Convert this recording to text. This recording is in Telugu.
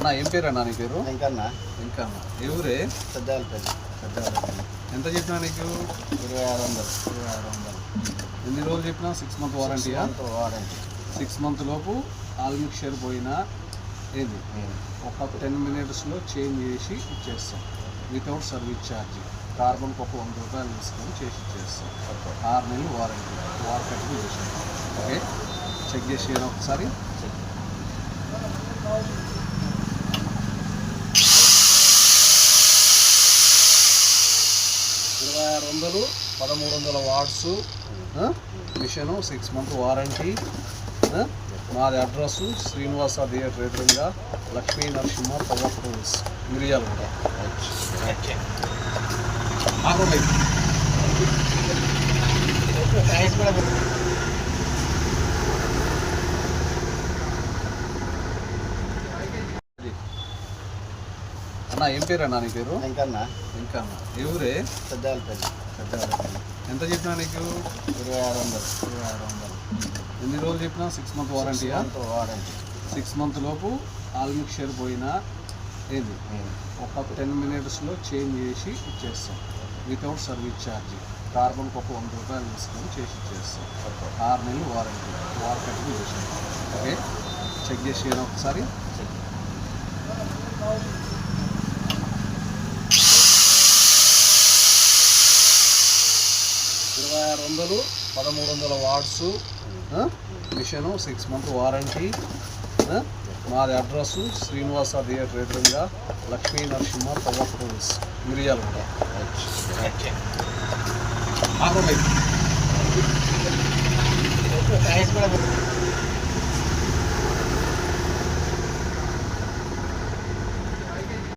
అన్న ఏం పేరు అన్న నీ పేరు? ఇంకన్నా ఇంకన్నా ఏ ఊరే? పెద్దవాళ్ళపల్లి. ఎంత చెప్పినా నీకు? 2600. ఎన్ని రోజులు చెప్పినా? 6 మంత్ వారంటీయా? వారంటీ. 6 మంత్ లోపు ఆల్ మిక్చర్ పోయినా ఏది ఒక 10 మినిట్స్లో చేంజ్ చేసి ఇచ్చేస్తాం వితౌట్ సర్వీస్ ఛార్జ్. కార్బన్కి ఒక 100 రూపాయలు తీసుకొని చేసి ఇచ్చేస్తాం. 6 నెలలు వారంటీ, వారంటీ చేసాం. ఓకే, చెక్ చేసి ఒకసారి. 2600 1300 వాట్స్ మిషను, 6 మంత్ వారంటీ. మాది అడ్రస్సు శ్రీనివాస థియేటర్ ఎదురుగా లక్ష్మీ నరసింహ పవర్ టూల్స్, మిరియాలు కూడా. అన్న ఏం పేరు అన్న నీ పేరు? ఇంకన్నా ఇంకన్నా ఏ ఊరే? పెద్దవాళ్ళపల్లి. ఎంత చెప్పినా నీకు? 2600. ఎన్ని రోజులు చెప్పినా? 6 మంత్ వారంటీయా? వారంటీ. 6 మంత్ లోపు ఆల్ మిక్చర్ పోయినా ఏది ఒక 10 మినిట్స్లో చేంజ్ చేసి ఇచ్చేస్తాం వితౌట్ సర్వీస్ ఛార్జ్. కార్బన్కి ఒక 100 రూపాయలు తీసుకొని చేసి ఇచ్చేస్తాం. 6 నెలలు వారంటీ, వారంటీ చేసాం. ఓకే, చెక్ చేసి ఒకసారి. 2600 1300 వాట్స్ మిషను, 6 మంత్ వారంటీ. మాది అడ్రస్సు శ్రీనివాస థియేటర్ ఎదురుగా లక్ష్మీ నరసింహ పవర్ టూల్స్, మిరియాలు కూడా.